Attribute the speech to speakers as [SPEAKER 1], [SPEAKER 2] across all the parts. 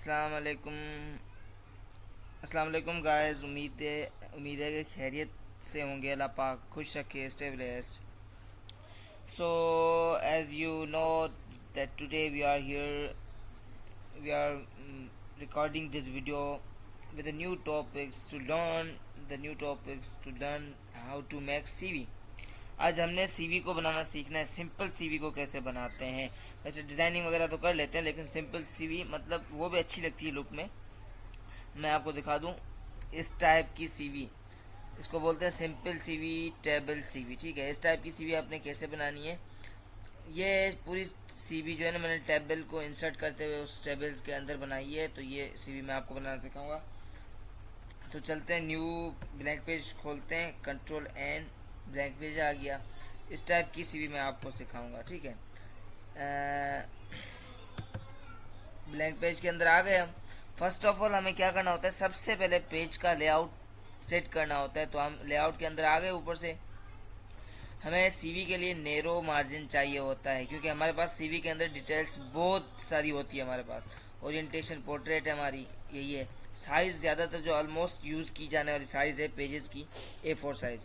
[SPEAKER 1] अस्सलाम वालेकुम। अस्सलाम वालेकुम गाइस। उम्मीद है कि खैरियत से होंगे। अल्लाह पाक खुश रखे, stay blessed. So as you know that today we are recording this video with the new topics to learn how to make CV। आज हमने सीवी को बनाना सीखना है। सिंपल सीवी को कैसे बनाते हैं। वैसे डिज़ाइनिंग वगैरह तो कर लेते हैं, लेकिन सिंपल सीवी मतलब वो भी अच्छी लगती है लुक में। मैं आपको दिखा दूं इस टाइप की सीवी, इसको बोलते हैं सिंपल सीवी, टेबल सीवी। ठीक है, इस टाइप की सीवी आपने कैसे बनानी है। ये पूरी सीवी जो है ना, मैंने टेबल को इंसर्ट करते हुए उस टेबल्स के अंदर बनाई है। तो ये सीवी मैं आपको बनाना सिखाऊंगा। तो चलते हैं, न्यू ब्लैंक पेज खोलते हैं, कंट्रोल एन, ब्लैंक पेज आ गया। इस टाइप की सीवी मैं आपको सिखाऊंगा। ठीक है, ब्लैंक पेज के अंदर आ गए हम। फर्स्ट ऑफ ऑल हमें क्या करना होता है, सबसे पहले पेज का लेआउट सेट करना होता है। तो हम लेआउट के अंदर आ गए। ऊपर से हमें सीवी के लिए नेरो मार्जिन चाहिए होता है, क्योंकि हमारे पास सीवी के अंदर डिटेल्स बहुत सारी होती है। हमारे पास ओरिएंटेशन, पोर्ट्रेट है हमारी, यही है। साइज़ ज़्यादातर जो ऑलमोस्ट यूज़ की जाने वाली साइज़ है पेजेस की, A4 साइज़।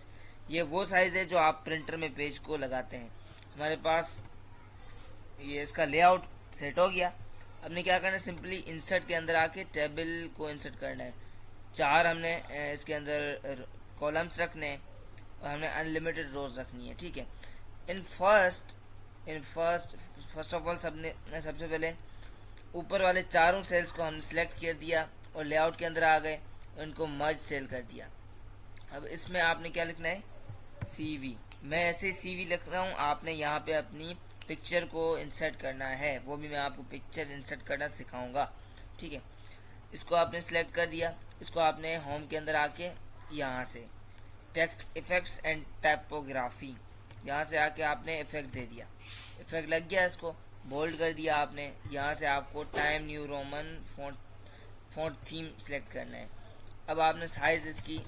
[SPEAKER 1] ये वो साइज़ है जो आप प्रिंटर में पेज को लगाते हैं। हमारे पास ये इसका लेआउट सेट हो गया। हमने क्या करना है, सिंपली इंसर्ट के अंदर आके टेबल को इंसर्ट करना है। चार हमने इसके अंदर कॉलम्स रखने हैं और हमने अनलिमिटेड रोज रखनी है। ठीक है, in first in first first of all सबसे पहले ऊपर वाले चारों सेल्स को हमने सिलेक्ट कर दिया और लेआउट के अंदर आ गए, उनको मर्ज सेल कर दिया। अब इसमें आपने क्या लिखना है, सीवी। मैं ऐसे सीवी लिख रहा हूँ, आपने यहाँ पे अपनी पिक्चर को इंसर्ट करना है, वो भी मैं आपको पिक्चर इंसर्ट करना सिखाऊंगा। ठीक है, इसको आपने सिलेक्ट कर दिया। इसको आपने होम के अंदर आके यहाँ से टेक्स्ट इफेक्ट्स एंड टाइपोग्राफी, यहाँ से आके आपने इफेक्ट दे दिया। इफेक्ट लग गया, इसको बोल्ड कर दिया आपने। यहाँ से आपको time new Roman font theme select करना है। अब आपने साइज इसकी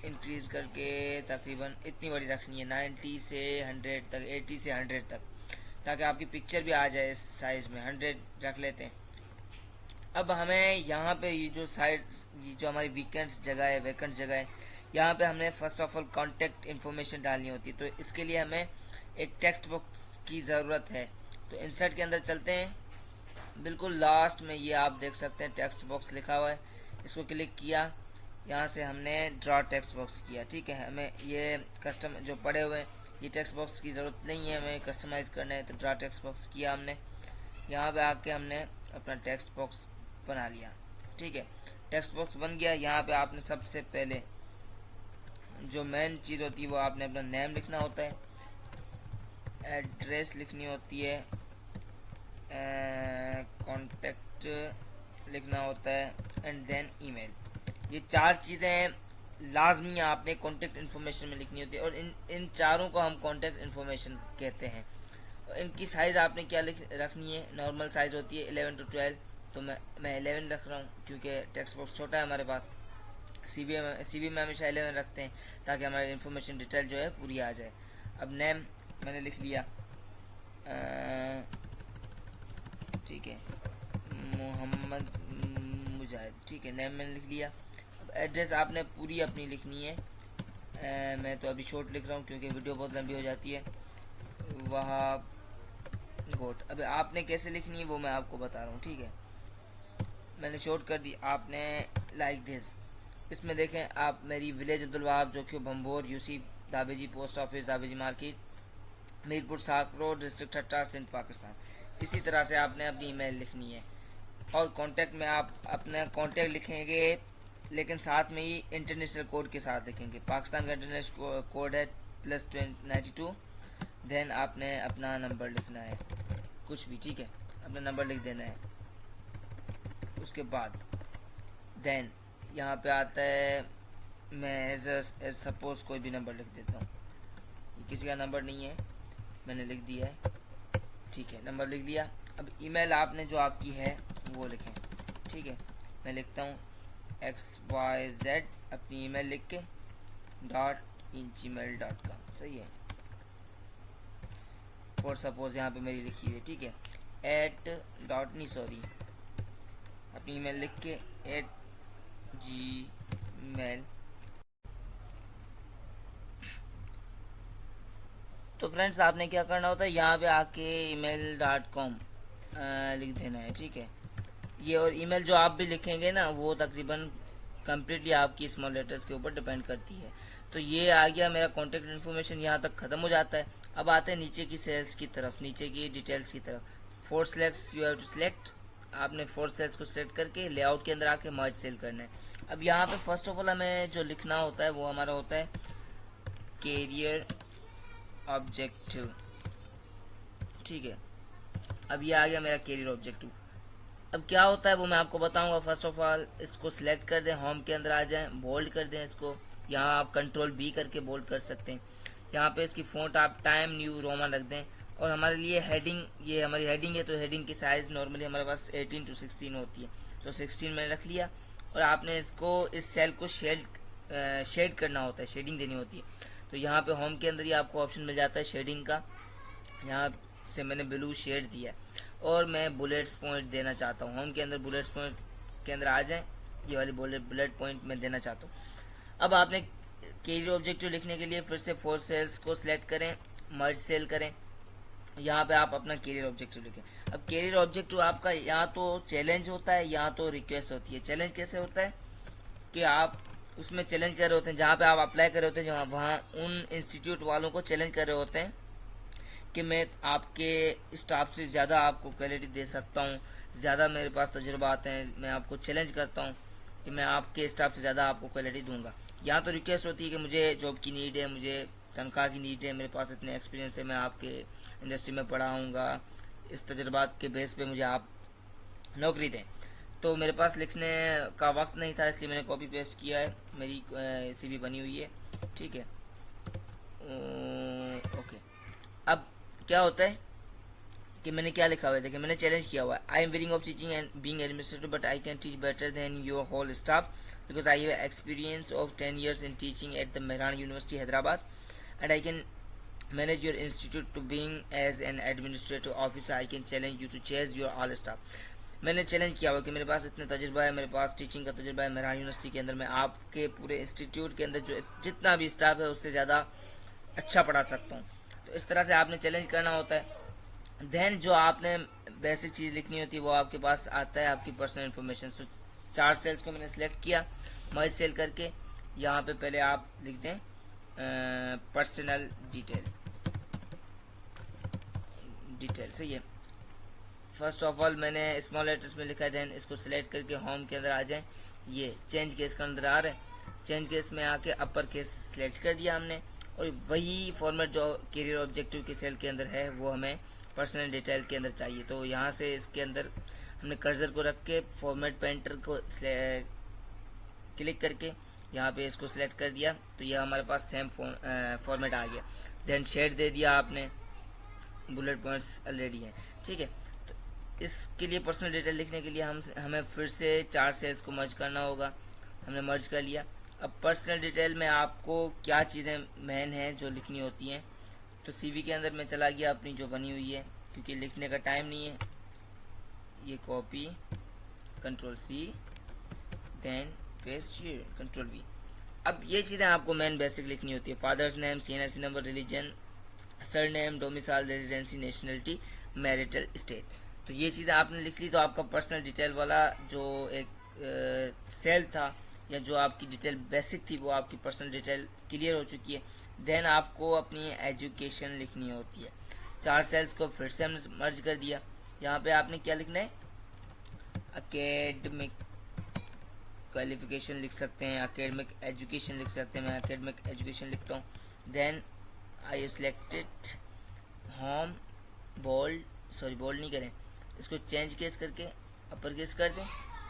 [SPEAKER 1] इंक्रीज करके तकरीबन इतनी बड़ी रखनी है, 90 से 100 तक, 80 से 100 तक, ताकि आपकी पिक्चर भी आ जाए इस साइज में। 100 रख लेते हैं। अब हमें यहाँ पे ये जो साइड, ये जो हमारी वैकेंट जगह है, यहाँ पे हमने first of all contact information डालनी होती है। तो इसके लिए हमें एक टेक्स्ट बॉक्स की ज़रूरत है। तो इंसर्ट के अंदर चलते हैं, बिल्कुल लास्ट में ये आप देख सकते हैं टेक्स्ट बॉक्स लिखा हुआ है। इसको क्लिक किया, यहाँ से हमने ड्रा टेक्स्ट बॉक्स किया। ठीक है, हमें ये कस्टम जो पड़े हुए हैं, ये टेक्स्ट बॉक्स की ज़रूरत नहीं है, हमें कस्टमाइज़ करना है। तो ड्रा टेक्स्ट बॉक्स किया हमने, यहाँ पे आके हमने अपना टेक्स्ट बॉक्स बना लिया। ठीक है, टेक्स्ट बॉक्स बन गया। यहाँ पे आपने सबसे पहले जो मेन चीज़ होती है वो आपने अपना नेम लिखना होता है, एड्रेस लिखनी होती है, कॉन्टेक्ट लिखना होता है, एंड देन ईमेल। ये चार चीज़ें लाजमी आपने कॉन्टेक्ट इन्फॉर्मेशन में लिखनी होती है, और इन चारों को हम कॉन्टेक्ट इन्फॉर्मेशन कहते हैं। इनकी साइज़ आपने क्या रखनी है, नॉर्मल साइज़ होती है 11 to 12। तो मैं 11 रख रहा हूँ, क्योंकि टेक्स्ट बॉक्स छोटा है हमारे पास। सीवी में हमेशा 11 रखते हैं, ताकि हमारी इन्फॉर्मेशन डिटेल जो है पूरी आ जाए। अब नेम मैंने लिख लिया, ठीक है, मोहम्मद मुजाहिद। ठीक है, नेम मैंने लिख लिया। अब एड्रेस आपने पूरी अपनी लिखनी है। मैं तो अभी शॉर्ट लिख रहा हूँ, क्योंकि वीडियो बहुत लंबी हो जाती है। वहाँ गोट। अब आपने कैसे लिखनी है वो मैं आपको बता रहा हूँ। ठीक है, मैंने शॉर्ट कर दी। आपने लाइक दिस, इसमें देखें आप, मेरी village Abdul Wahab, Jokhio Bhambore, UC Dabeji, post office Dabeji market, Mirpur Sak road, district Thatta, Sindh, Pakistan. इसी तरह से आपने अपनी ईमेल लिखनी है। और कांटेक्ट में आप अपना कांटेक्ट लिखेंगे, लेकिन साथ में ही इंटरनेशनल कोड के साथ लिखेंगे। पाकिस्तान का इंटरनेशनल कोड है +92। देन आपने अपना नंबर लिखना है, कुछ भी। ठीक है, अपना नंबर लिख देना है। उसके बाद देन यहाँ पे आता है, मैं एज सपोज कोई भी नंबर लिख देता हूँ। ये किसी का नंबर नहीं है, मैंने लिख दिया है। ठीक है, नंबर लिख दिया। अब ईमेल आपने जो आपकी है वो लिखें। ठीक है, मैं लिखता हूँ XYZ, अपनी ईमेल लिख के .gmail.com। सही है, और सपोज यहाँ पे मेरी लिखी हुई है। ठीक है, अपनी ईमेल लिख के @gmail। तो फ्रेंड्स आपने क्या करना होता है, यहाँ पे आके email.com लिख देना है, ठीक है। ये और ईमेल जो आप भी लिखेंगे ना वो तकरीबन कम्प्लीटली आपकी स्मॉल लेटर्स के ऊपर डिपेंड करती है। तो ये आ गया मेरा कॉन्टेक्ट इन्फॉर्मेशन, यहाँ तक ख़त्म हो जाता है। अब आते हैं नीचे की सेल्स की तरफ, नीचे की डिटेल्स की तरफ। 4 selects you have to select, आपने 4 सेल्स को सिलेक्ट करके लेआउट के अंदर आके मर्ज सेल करना है। अब यहाँ पे फर्स्ट ऑफ ऑल हमें जो लिखना होता है वो हमारा होता है कैरियर ऑब्जेक्टिव, ठीक है। अब ये आ गया मेरा कैरियर ऑब्जेक्टिव। अब क्या होता है वो मैं आपको बताऊंगा। फर्स्ट ऑफ ऑल इसको सिलेक्ट कर दें, होम के अंदर आ जाएं, बोल्ड कर दें इसको। यहाँ आप कंट्रोल बी करके बोल्ड कर सकते हैं। यहाँ पे इसकी फ़ॉन्ट आप टाइम न्यू रोमन रख दें। और हमारे लिए हेडिंग, ये हमारी हेडिंग है तो हेडिंग की साइज़ नॉर्मली हमारे पास 18 to 16 होती है, तो 16 मैंने रख लिया। और आपने इसको इस सेल को शेड करना होता है, शेडिंग देनी होती है। तो यहाँ पे होम के अंदर ही आपको ऑप्शन मिल जाता है शेडिंग का, यहाँ से मैंने ब्लू शेड दिया है। और मैं बुलेट्स पॉइंट देना चाहता हूँ, होम के अंदर बुलेट्स पॉइंट के अंदर आ जाएं, ये वाली बुलेट पॉइंट मैं देना चाहता हूँ। अब आपने कैरियर ऑब्जेक्टिव लिखने के लिए फिर से 4 सेल्स को सिलेक्ट करें, मर्ज सेल करें, यहाँ पे आप अपना कैरियर ऑब्जेक्टिव लिखें। अब कैरियर ऑब्जेक्टिव आपका यहाँ तो चैलेंज होता है, यहाँ तो रिक्वेस्ट होती है। चैलेंज कैसे होता है कि आप उसमें चैलेंज कर रहे होते हैं, जहाँ पे आप अप्लाई कर रहे होते हैं, जहाँ वहाँ उन इंस्टीट्यूट वालों को चैलेंज कर रहे होते हैं कि मैं आपके स्टाफ से ज़्यादा आपको क्वालिटी दे सकता हूँ, ज़्यादा मेरे पास तजुर्बा आते हैं, मैं आपको चैलेंज करता हूँ कि मैं आपके स्टाफ से ज़्यादा आपको क्वालिटी दूंगा। यहाँ तो रिक्वेस्ट होती है कि मुझे जॉब की नीड है, मुझे तनख्वाह की नीड है, मेरे पास इतने एक्सपीरियंस है, मैं आपके इंडस्ट्री में पढ़ाऊँगा, इस तजुर्बात के बेस पे मुझे आप नौकरी दें। तो मेरे पास लिखने का वक्त नहीं था, इसलिए मैंने कॉपी पेस्ट किया है, मेरी CV बनी हुई है, ठीक है। ओके। अब क्या होता है कि मैंने क्या लिखा हुआ है, देखिए मैंने चैलेंज किया हुआ है, I am willing of teaching and being administrator but I can teach better than your whole staff because I have experience of 10 years in teaching at the Mehran University Hyderabad and I can manage your institute to being as an administrative officer I can challenge you to chase your all staff। मैंने challenge किया हुआ कि मेरे पास इतना तजुर्बा है, मेरे पास teaching का तजुर्बा है मेहरान यूनिवर्सिटी के अंदर, मैं आपके पूरे इंस्टीट्यूट के अंदर जो जितना भी स्टाफ है उससे ज़्यादा अच्छा पढ़ा सकता हूँ। तो इस तरह से आपने चैलेंज करना होता है। देन जो आपने बेसिक चीज़ लिखनी होती है वो आपके पास आता है, आपकी पर्सनल इन्फॉर्मेशन। सो 4 सेल्स को मैंने सेलेक्ट किया मर्ज सेल करके। यहाँ पे पहले आप लिख दें पर्सनल डिटेल सही है। फर्स्ट ऑफ ऑल मैंने स्मॉल लेटर्स में लिखा है, देन इसको सिलेक्ट करके होम के अंदर आ जाएं, ये चेंज केस के अंदर आ रहा है, चेंज केस में आके अपर केस सिलेक्ट कर दिया हमने। और वही फॉर्मेट जो कैरियर ऑब्जेक्टिव की सेल के अंदर है वो हमें पर्सनल डिटेल के अंदर चाहिए। तो यहाँ से इसके अंदर हमने कर्सर को रख के फॉर्मेट पेंटर को क्लिक करके यहाँ पे इसको सिलेक्ट कर दिया, तो यह हमारे पास सेम फॉर्मेट आ गया। देन शेड दे दिया आपने, बुलेट पॉइंट्स ऑलरेडी हैं, ठीक है। तो इसके लिए पर्सनल डिटेल लिखने के लिए हमें फिर से 4 सेल्स को मर्ज करना होगा, हमने मर्ज कर लिया। अब पर्सनल डिटेल में आपको क्या चीज़ें मेन हैं जो लिखनी होती हैं, तो CV के अंदर मैं चला गया अपनी जो बनी हुई है, क्योंकि लिखने का टाइम नहीं है। ये copy, Ctrl+C, then paste here, Ctrl+V। अब ये चीज़ें आपको मेन बेसिक लिखनी होती है, father's name, CNIC number, religion, sir name, domicile, residency, nationality, marital state. तो ये चीज़ें आपने लिख ली तो आपका पर्सनल डिटेल वाला जो एक सेल था या जो आपकी डिटेल बेसिक थी वो आपकी पर्सनल डिटेल क्लियर हो चुकी है। देन आपको अपनी एजुकेशन लिखनी होती है। 4 सेल्स को फिर से हमने मर्ज कर दिया। यहाँ पे आपने क्या लिखना है, एकेडमिक क्वालिफिकेशन लिख सकते हैं, एकेडमिक एजुकेशन लिख सकते हैं, मैं एकेडमिक एजुकेशन लिखता हूँ। Then I selected home, bold नहीं करें, इसको चेंज केस करके अपर केस कर दें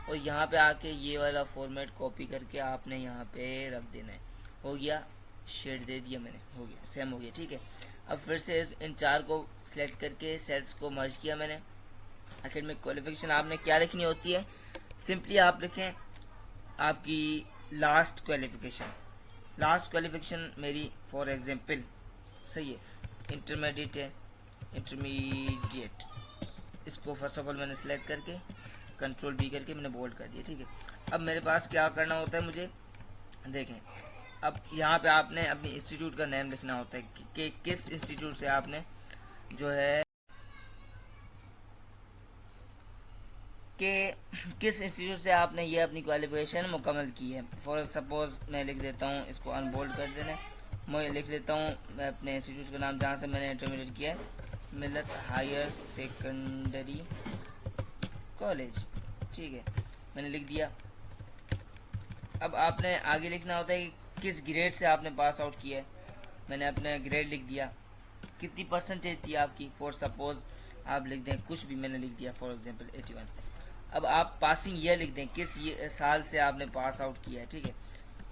[SPEAKER 1] और यहाँ पे आके ये वाला फॉर्मेट कॉपी करके आपने यहाँ पे रख देना है। हो गया, शेड दे दिया मैंने, हो गया, सेम हो गया, ठीक है। अब फिर से इन 4 को सिलेक्ट करके सेल्स को मर्ज किया मैंने। एकेडमिक क्वालिफिकेशन आपने क्या लिखनी होती है, सिंपली आप लिखें आपकी लास्ट क्वालिफिकेशन मेरी फॉर एग्जांपल सही है इंटरमीडिएट है, इंटरमीडिएट। इसको फर्स्ट ऑफ ऑल मैंने सेलेक्ट करके कंट्रोल बी करके मैंने बोल्ड कर दिया, ठीक है। अब मेरे पास क्या करना होता है मुझे, देखें अब यहाँ पे आपने अपनी इंस्टीट्यूट का नेम लिखना होता है कि किस इंस्टीट्यूट से आपने जो है कि किस इंस्टीट्यूट से आपने ये अपनी क्वालिफिकेशन मुकम्मल की है। फॉर सपोज मैं लिख देता हूँ, इसको अनबोल्ड कर देना, मैं लिख लेता हूँ मैं अपने इंस्टीट्यूट का नाम जहाँ से मैंने इंटरमीडिएट किया है, मिलत हायर सेकेंडरी कॉलेज, ठीक है, मैंने लिख दिया। अब आपने आगे लिखना होता है कि किस ग्रेड से आपने पास आउट किया है, मैंने अपना ग्रेड लिख दिया, कितनी परसेंटेज थी आपकी, फॉर सपोज आप लिख दें कुछ भी, मैंने लिख दिया फॉर एग्जांपल 81। अब आप पासिंग ईयर लिख दें, किस साल से आपने पास आउट किया है, ठीक है।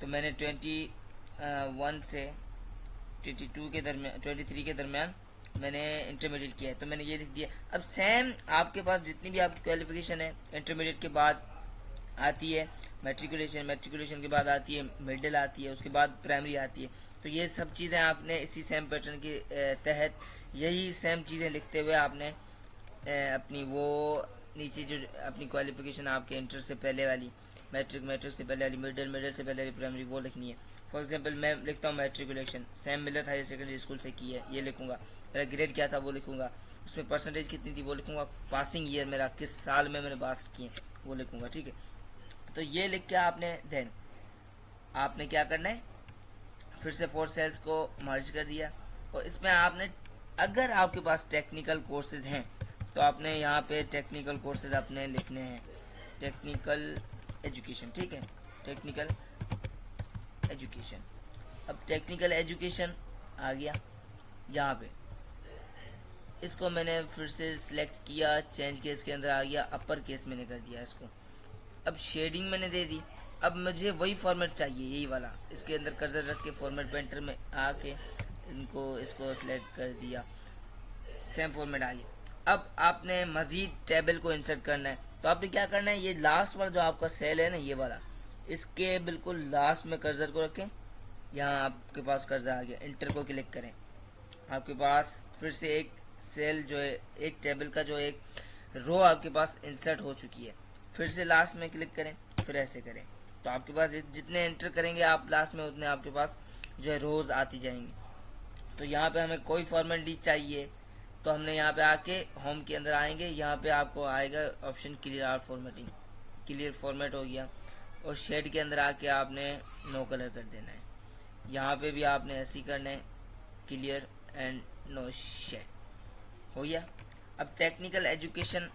[SPEAKER 1] तो मैंने 21 से 22 के दरमियान 23 के दरमियान मैंने इंटरमीडिएट किया है, तो मैंने ये लिख दिया। अब सेम आपके पास जितनी भी आपकी क्वालिफिकेशन है, इंटरमीडिएट के बाद आती है मैट्रिकुलेशन, मैट्रिकुलेशन के बाद आती है मिडिल आती है, उसके बाद प्राइमरी आती है। तो ये सब चीज़ें आपने इसी सेम पैटर्न के तहत यही सेम चीज़ें लिखते हुए आपने अपनी वो नीचे जो अपनी क्वालिफिकेशन आपके इंटर से पहले वाली, मैट्रिक से पहले वाली, मिडिल से पहले वाली प्राइमरी, वो लिखनी है। फॉर एग्जांपल मैं लिखता हूँ मैट्रिकुलेशन सेम मिलत हायर सेकेंडरी स्कूल से की है, ये लिखूंगा। मेरा ग्रेड क्या था वो लिखूंगा, उसमें परसेंटेज कितनी थी वो लिखूंगा, पासिंग ईयर मेरा किस साल में मैंने पास किए वो लिखूंगा, ठीक है। तो ये लिख के आपने देन आपने क्या करना है, फिर से 4 सेल्स को मर्ज कर दिया, और इसमें आपने अगर आपके पास टेक्निकल कोर्सेज हैं तो आपने यहाँ पे टेक्निकल कोर्सेज अपने लिखने हैं, टेक्निकल एजुकेशन, ठीक है, टेक्निकल एजुकेशन। अब टेक्निकल एजुकेशन आ गया यहाँ पे, इसको मैंने फिर से सिलेक्ट किया, चेंज किया, इसके अंदर आ गया, अपर केस मैंने कर दिया इसको। अब शेडिंग मैंने दे दी। अब मुझे वही फॉर्मेट चाहिए, यही वाला, इसके अंदर कर्सर रख के फॉर्मेट पेंटर में आके इसको सिलेक्ट कर दिया, सेम फॉर्मेट आ गया। अब आपने मजीद टेबल को इंसर्ट करना है, तो आपने क्या करना है, ये लास्ट वाला जो आपका सेल है ना, ये वाला, इसके बिल्कुल लास्ट में कर्सर को रखें, यहाँ आपके पास कर्सर आ गया, इंटर को क्लिक करें, आपके पास फिर से एक सेल जो है, एक टेबल का जो एक रो आपके पास इंसर्ट हो चुकी है। फिर से लास्ट में क्लिक करें, फिर ऐसे करें, तो आपके पास जितने एंटर करेंगे आप लास्ट में उतने आपके पास जो है रोज आती जाएंगी। तो यहाँ पे हमें कोई फॉर्मेलिटी चाहिए तो हमने यहाँ पे आके होम के अंदर आएंगे, यहाँ पे आपको आएगा option clear or formatting, clear format हो गया, और शेड के अंदर आके आपने नो कलर कर देना है। यहाँ पे भी आपने ऐसे ही करना है, क्लियर एंड नो शेड हो गया। अब टेक्निकल एजुकेशन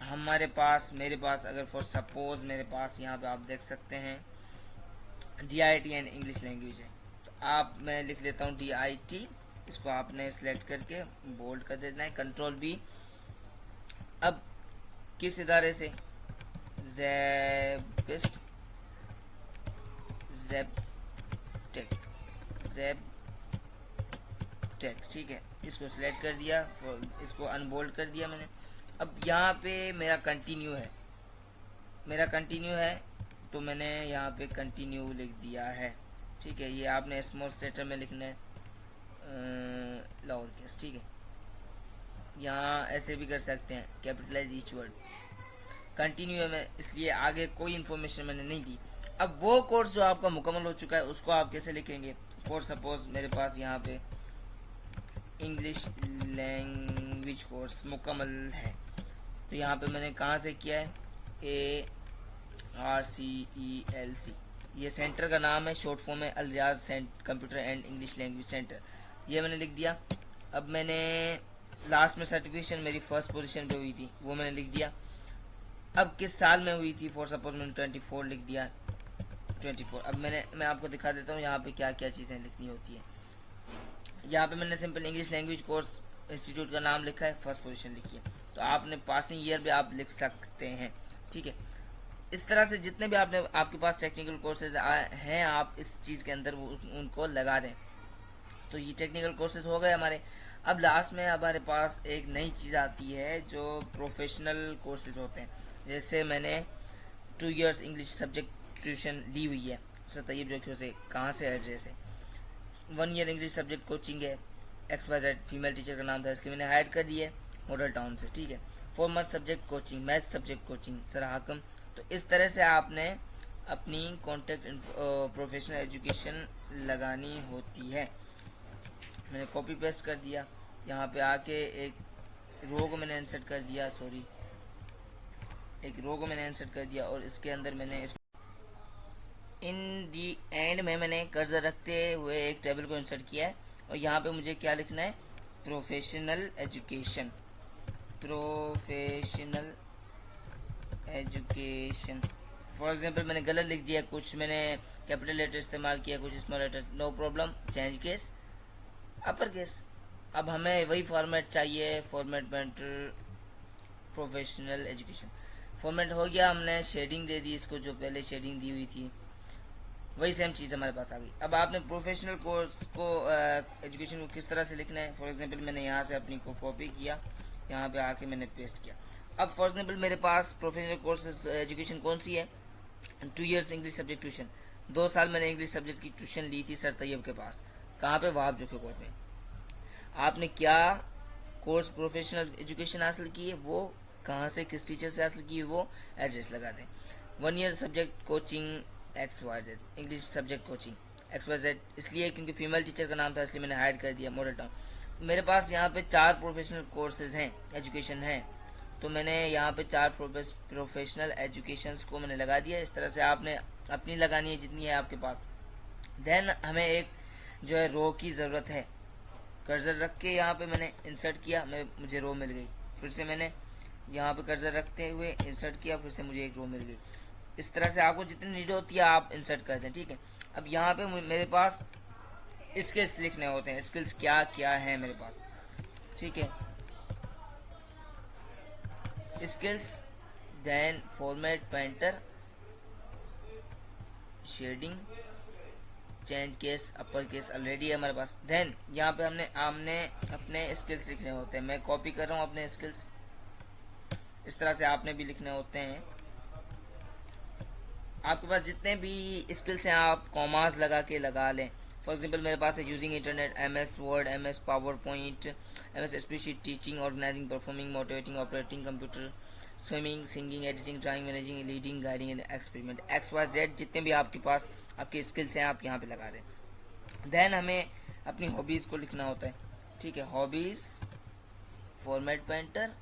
[SPEAKER 1] हमारे पास, मेरे पास अगर फॉर सपोज मेरे पास यहाँ पे आप देख सकते हैं DIT एंड इंग्लिश लैंग्वेज है, तो आप मैं लिख लेता हूँ DIT, इसको आपने सेलेक्ट करके बोल्ड कर देना है, कंट्रोल B। अब किस इदारे से, ज़ेबटेक, ठीक है, इसको सिलेक्ट कर दिया, इसको अनबोल्ड कर दिया मैंने। अब यहाँ पे मेरा कंटिन्यू है, तो मैंने यहाँ पे कंटिन्यू लिख दिया है, ठीक है। ये आपने स्मॉल सेटर में लिखना है, लोअर केस, ठीक है। यहाँ ऐसे भी कर सकते हैं, कैपिटलाइज ईच वर्ड। कंटिन्यू है मैं, इसलिए आगे कोई इन्फॉर्मेशन मैंने नहीं दी। अब वो कोर्स जो आपका मुकम्मल हो चुका है उसको आप कैसे लिखेंगे, फॉर सपोज मेरे पास यहाँ पे इंग्लिश लैंग्वेज कोर्स मुकम्मल है, तो यहाँ पे मैंने कहाँ से किया है, ARCELC, ये सेंटर का नाम है, शॉर्ट फॉर्म है Al Riaz computer and English language centre, ये मैंने लिख दिया। अब मैंने लास्ट में सर्टिफिकेशन मेरी फर्स्ट पोजीशन पे हुई थी, वो मैंने लिख दिया। अब किस साल में हुई थी, फॉर सपोज मैंने 24 लिख दिया, 24। अब मैं आपको दिखा देता हूँ यहाँ पे क्या क्या चीज़ें लिखनी होती है। यहाँ पे मैंने simple English language course institute का नाम लिखा है, फर्स्ट पोजीशन लिखी है, तो आपने पासिंग ईयर भी आप लिख सकते हैं, ठीक है। इस तरह से जितने भी आपके पास टेक्निकल कोर्सेज हैं, आप इस चीज़ के अंदर उनको लगा दें। तो ये टेक्निकल कोर्सेज हो गए हमारे। अब लास्ट में हमारे पास एक नई चीज़ आती है जो प्रोफेशनल कोर्सेज होते हैं, जैसे मैंने 2 इयर्स इंग्लिश सब्जेक्ट ट्यूशन ली हुई है सर तैयब जोखियों से, कहाँ से एड्रेस है, 1 ईयर इंग्लिश सब्जेक्ट कोचिंग है, XYZ फीमेल टीचर का नाम था, इसलिए मैंने हायर कर दिया है मॉडल टाउन से, ठीक है। 4 month subject coaching, math subject coaching sir Hakam. तो इस तरह से आपने अपनी कॉन्टेक्ट प्रोफेशनल एजुकेशन लगानी होती है। मैंने कॉपी पेस्ट कर दिया, यहाँ पे आके एक रो को मैंने इंसर्ट कर दिया, सॉरी एक रो को मैंने इंसर्ट कर दिया, और इसके अंदर मैंने इन दी एंड में मैंने कर्सर रखते हुए एक टेबल को इंसर्ट किया है। और यहाँ पे मुझे क्या लिखना है, professional education, professional education. For example मैंने गलत लिख दिया, कुछ मैंने कैपिटल लेटर इस्तेमाल किया, कुछ small letter, no problem, change case upper case. अब हमें वही फॉर्मेट चाहिए, format painter professional education. Format हो गया, हमने शेडिंग दे दी इसको, जो पहले शेडिंग दी हुई थी वही सेम चीज़ हमारे पास आ गई। अब आपने प्रोफेशनल कोर्स को एजुकेशन को किस तरह से लिखना है, फॉर एग्जांपल मैंने यहाँ से अपनी को कॉपी किया, यहाँ पे आके मैंने पेस्ट किया। अब फॉर एग्जांपल मेरे पास प्रोफेशनल कोर्सेज एजुकेशन कौन सी है, 2 इयर्स इंग्लिश सब्जेक्ट ट्यूशन, 2 साल मैंने इंग्लिश सब्जेक्ट की ट्यूशन ली थी सर तैयब के पास। कहाँ पे, वहाब जोखे कोर्ट में। आपने क्या कोर्स प्रोफेशनल एजुकेशन हासिल की है, वो कहाँ से किस टीचर से हासिल की है, वो एड्रेस लगा दें। 1 year subject coaching XYZ, English subject coaching XYZ, इसलिए क्योंकि फीमेल टीचर का नाम था इसलिए मैंने हाइड कर दिया, मॉडल टाउन। मेरे पास यहाँ पे 4 प्रोफेशनल कोर्सेज हैं, एजुकेशन है, तो मैंने यहाँ पे 4 प्रोफेशनल एजुकेशंस को मैंने लगा दिया। इस तरह से आपने अपनी लगानी है जितनी है आपके पास। देन हमें एक जो है रो की ज़रूरत है, कर्सर रख के यहाँ पे मैंने इंसर्ट किया, मुझे रो मिल गई। फिर से मैंने यहाँ पे कर्सर रखते हुए इंसर्ट किया, फिर से मुझे एक रो मिल गई। इस तरह से आपको जितनी नीड होती है आप इंसर्ट कर दें, ठीक है। अब यहाँ पे मेरे पास स्किल्स लिखने होते हैं, स्किल्स क्या क्या है मेरे पास, ठीक है। Skills, then format painter, shading, change case upper case already है हमारे पास। देन यहाँ पे हमने अपने स्किल्स लिखने होते हैं। मैं कॉपी कर रहा हूँ अपने स्किल्स, इस तरह से आपने भी लिखने होते हैं। आपके पास जितने भी स्किल्स हैं आप कॉमास लगा के लगा लें। फॉर एग्जांपल मेरे पास है using internet, MS Word, MS PowerPoint, MS spreadsheet, teaching, organizing, performing, motivating, operating computer, swimming, singing, editing, drawing, managing, leading, guiding and experiment, XYZ जितने भी आपके पास आपके स्किल्स हैं आप यहाँ पे लगा दें। देन हमें अपनी हॉबीज़ को लिखना होता है, ठीक है। हॉबीज़, फॉर्मेट पेंटर,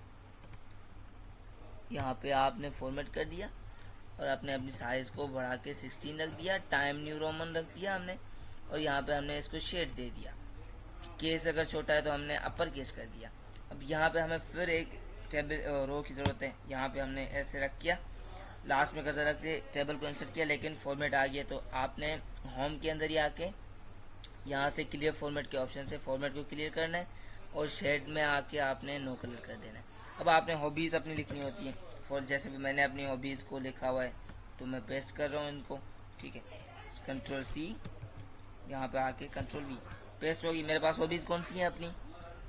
[SPEAKER 1] यहाँ पे आपने फॉर्मेट कर दिया और आपने अपनी साइज़ को बढ़ा के 16 रख दिया, टाइम न्यू रोमन रख दिया हमने, और यहाँ पे हमने इसको शेड दे दिया। केस अगर छोटा है तो हमने अपर केस कर दिया। अब यहाँ पे हमें फिर एक टेबल रो की ज़रूरत है, यहाँ पे हमने ऐसे रख किया, लास्ट में कर्सर रख के टेबल को इंसर्ट किया, लेकिन फॉर्मेट आ गया। तो आपने होम के अंदर ही आके यहाँ से क्लियर फॉर्मेट के ऑप्शन से फॉर्मेट को क्लियर करना है और शेड में आके आपने नो कलर कर देना है। अब आपने हॉबीज़ अपनी लिखनी होती है, फॉर जैसे भी मैंने अपनी हॉबीज़ को लिखा हुआ है तो मैं पेस्ट कर रहा हूँ इनको, ठीक है। Ctrl+C, यहाँ पे आके Ctrl+V, पेस्ट होगी। मेरे पास हॉबीज़ कौन सी हैं अपनी,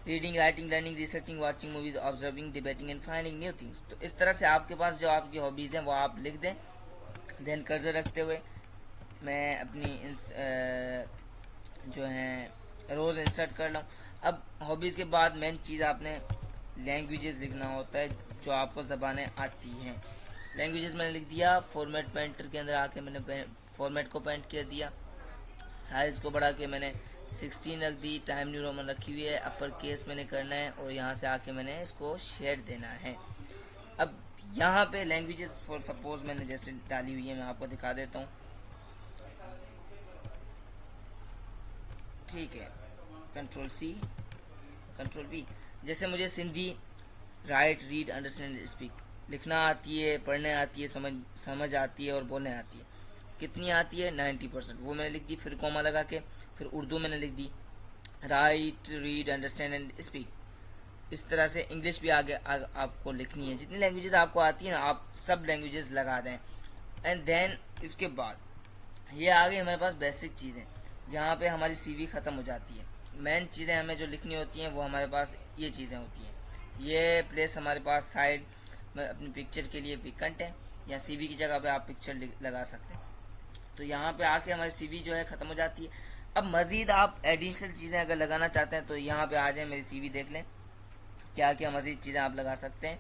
[SPEAKER 1] reading, writing, learning, researching, watching movies, observing, debating and finding new things. तो इस तरह से आपके पास जो आपकी हॉबीज़ हैं वो आप लिख दें। देन कर्सर रखते हुए मैं अपनी जो है रोज़ इंसर्ट कर लूँ। अब हॉबीज़ के बाद मेन चीज़ आपने लैंग्वेजेस लिखना होता है जो आपको ज़बानें आती हैं। लैंग्वेजेस मैंने लिख दिया, फॉर्मेट पेंटर के अंदर आके मैंने फॉर्मेट को पेंट कर दिया, साइज़ को बढ़ा के मैंने 16 रख दी, टाइम न्यू रोमन रखी हुई है, अपर केस मैंने करना है और यहाँ से आके मैंने इसको शेड देना है। अब यहाँ पे लैंग्वेजेस फॉर सपोज मैंने जैसे डाली हुई है, मैं आपको दिखा देता हूँ, ठीक है। Ctrl+C, Ctrl+V। जैसे मुझे Sindhi right, read, understand, speak लिखना आती है, पढ़ने आती है, समझ आती है और बोलने आती है। कितनी आती है, 90%, वो मैंने लिख दी। फिर कॉमा लगा के फिर उर्दू मैंने लिख दी, write, read, understand and speak. इस तरह से इंग्लिश भी आगे आपको लिखनी है। जितनी लैंग्वेजेस आपको आती है ना आप सब लैंग्वेजेस लगा दें। एंड देन इसके बाद ये आ गई हमारे पास बेसिक चीज़ें, यहाँ पे हमारी CV ख़त्म हो जाती है। मेन चीज़ें हमें जो लिखनी होती हैं वो हमारे पास ये चीज़ें होती हैं। ये प्लेस हमारे पास साइड में अपनी पिक्चर के लिए विकेंट है, या CV की जगह पे आप पिक्चर लगा सकते हैं। तो यहाँ पे आके हमारी CV जो है ख़त्म हो जाती है। अब मज़ीद आप एडिशनल चीज़ें अगर लगाना चाहते हैं तो यहाँ पे आ जाए, मेरी CV देख लें क्या क्या मज़ीद चीज़ें आप लगा सकते हैं।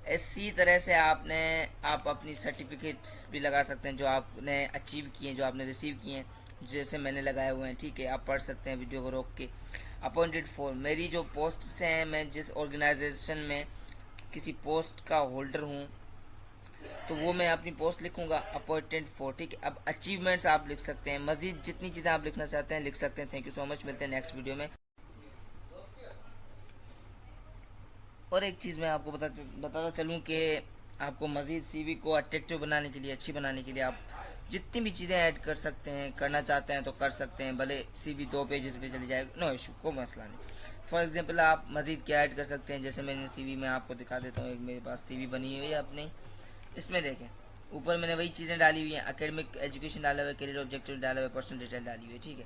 [SPEAKER 1] इसी तरह से आप अपनी सर्टिफिकेट्स भी लगा सकते हैं जो आपने अचीव किए हैं, जो आपने रिसीव किए हैं, जैसे मैंने लगाए हुए हैं। ठीक है, आप पढ़ सकते हैं वीडियो को रोक के। अपॉइंटेड फॉर, मेरी जो पोस्ट हैं, मैं जिस ऑर्गेनाइजेशन में किसी पोस्ट का होल्डर हूँ तो वो मैं अपनी पोस्ट लिखूंगा अपॉइंटेड फॉर। ठीक है, अब अचीवमेंट्स आप लिख सकते हैं, मजीद जितनी चीज़ें आप लिखना चाहते हैं लिख सकते हैं। थैंक यू सो मच, मिलते हैं नेक्स्ट वीडियो में। और एक चीज़ मैं आपको बताता चलूँ कि आपको मज़ीद सीवी को अट्रैक्टिव बनाने के लिए, अच्छी बनाने के लिए आप जितनी भी चीज़ें ऐड कर सकते हैं, करना चाहते हैं तो कर सकते हैं। भले सीवी 2 पेजेस पे चली जाए, नो इशू, कोई मसला नहीं। फॉर एग्जांपल आप मज़ीद क्या ऐड कर सकते हैं, जैसे मैंने सीवी में आपको दिखा देता हूँ। एक मेरे पास सीवी बनी हुई है अपनी, इसमें देखें ऊपर मैंने वही चीज़ें डाली हुई हैं। एकेडमिक एजुकेशन डाला हुआ है, करियर ऑब्जेक्टिव डाला हुआ है, पर्सनल डिटेल डाली हुई है। ठीक है,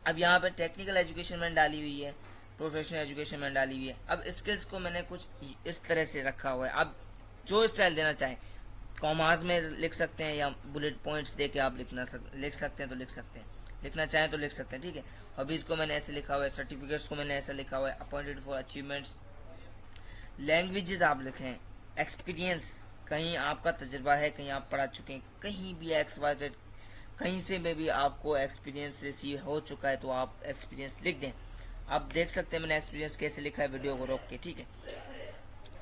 [SPEAKER 1] अब यहाँ पे टेक्निकल एजुकेशन मैंने डाली हुई है, प्रोफेशनल एजुकेशन मैंने डाली हुई है। अब स्किल्स को मैंने कुछ इस तरह से रखा हुआ है। अब जो स्टाइल देना चाहें, कॉमास में लिख सकते हैं या बुलेट पॉइंट्स दे के आप लिख सकते हैं तो लिख सकते हैं, लिखना चाहें तो लिख सकते हैं। ठीक है, हॉबीज़ को मैंने ऐसे लिखा हुआ है, सर्टिफिकेट्स को मैंने ऐसा लिखा हुआ है, अपॉइंटेड फॉर अचीवमेंट्स। लैंग्वेजेस आप लिखें, एक्सपीरियंस, कहीं आपका तजुर्बा है, कहीं आप पढ़ा चुके हैं, कहीं भी XYZ, कहीं से में भी आपको एक्सपीरियंस रिसीव हो चुका है तो आप एक्सपीरियंस लिख दें। आप देख सकते हैं मैंने एक्सपीरियंस कैसे लिखा है वीडियो को रोक के। ठीक है,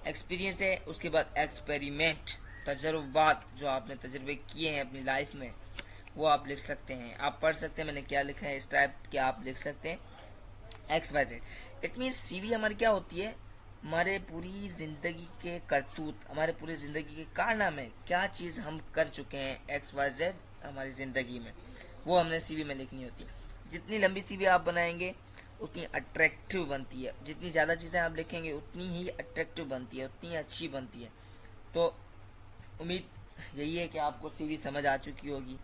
[SPEAKER 1] एक्सपीरियंस है, उसके बाद एक्सपेरिमेंट, तजुर्बात, जो आपने तजुर्बे किए हैं अपनी लाइफ में वो आप लिख सकते हैं। आप पढ़ सकते हैं मैंने क्या लिखा है, इस टाइप के आप लिख सकते हैं XYZ। इट मीन्स सीवी हमारी क्या होती है, हमारे पूरी ज़िंदगी के करतूत, हमारे पूरी ज़िंदगी के कारनामे, क्या चीज़ हम कर चुके हैं XYZ हमारी ज़िंदगी में, वो हमने सीवी में लिखनी होती है। जितनी लंबी सीवी आप बनाएंगे उतनी अट्रैक्टिव बनती है, जितनी ज़्यादा चीज़ें आप लिखेंगे उतनी ही अट्रैक्टिव बनती है, उतनी अच्छी बनती है। तो उम्मीद यही है कि आपको सीवी समझ आ चुकी होगी।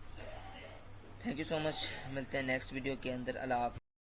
[SPEAKER 1] थैंक यू सो मच, मिलते हैं नेक्स्ट वीडियो के अंदर। अल्लाह हाफ़िज़।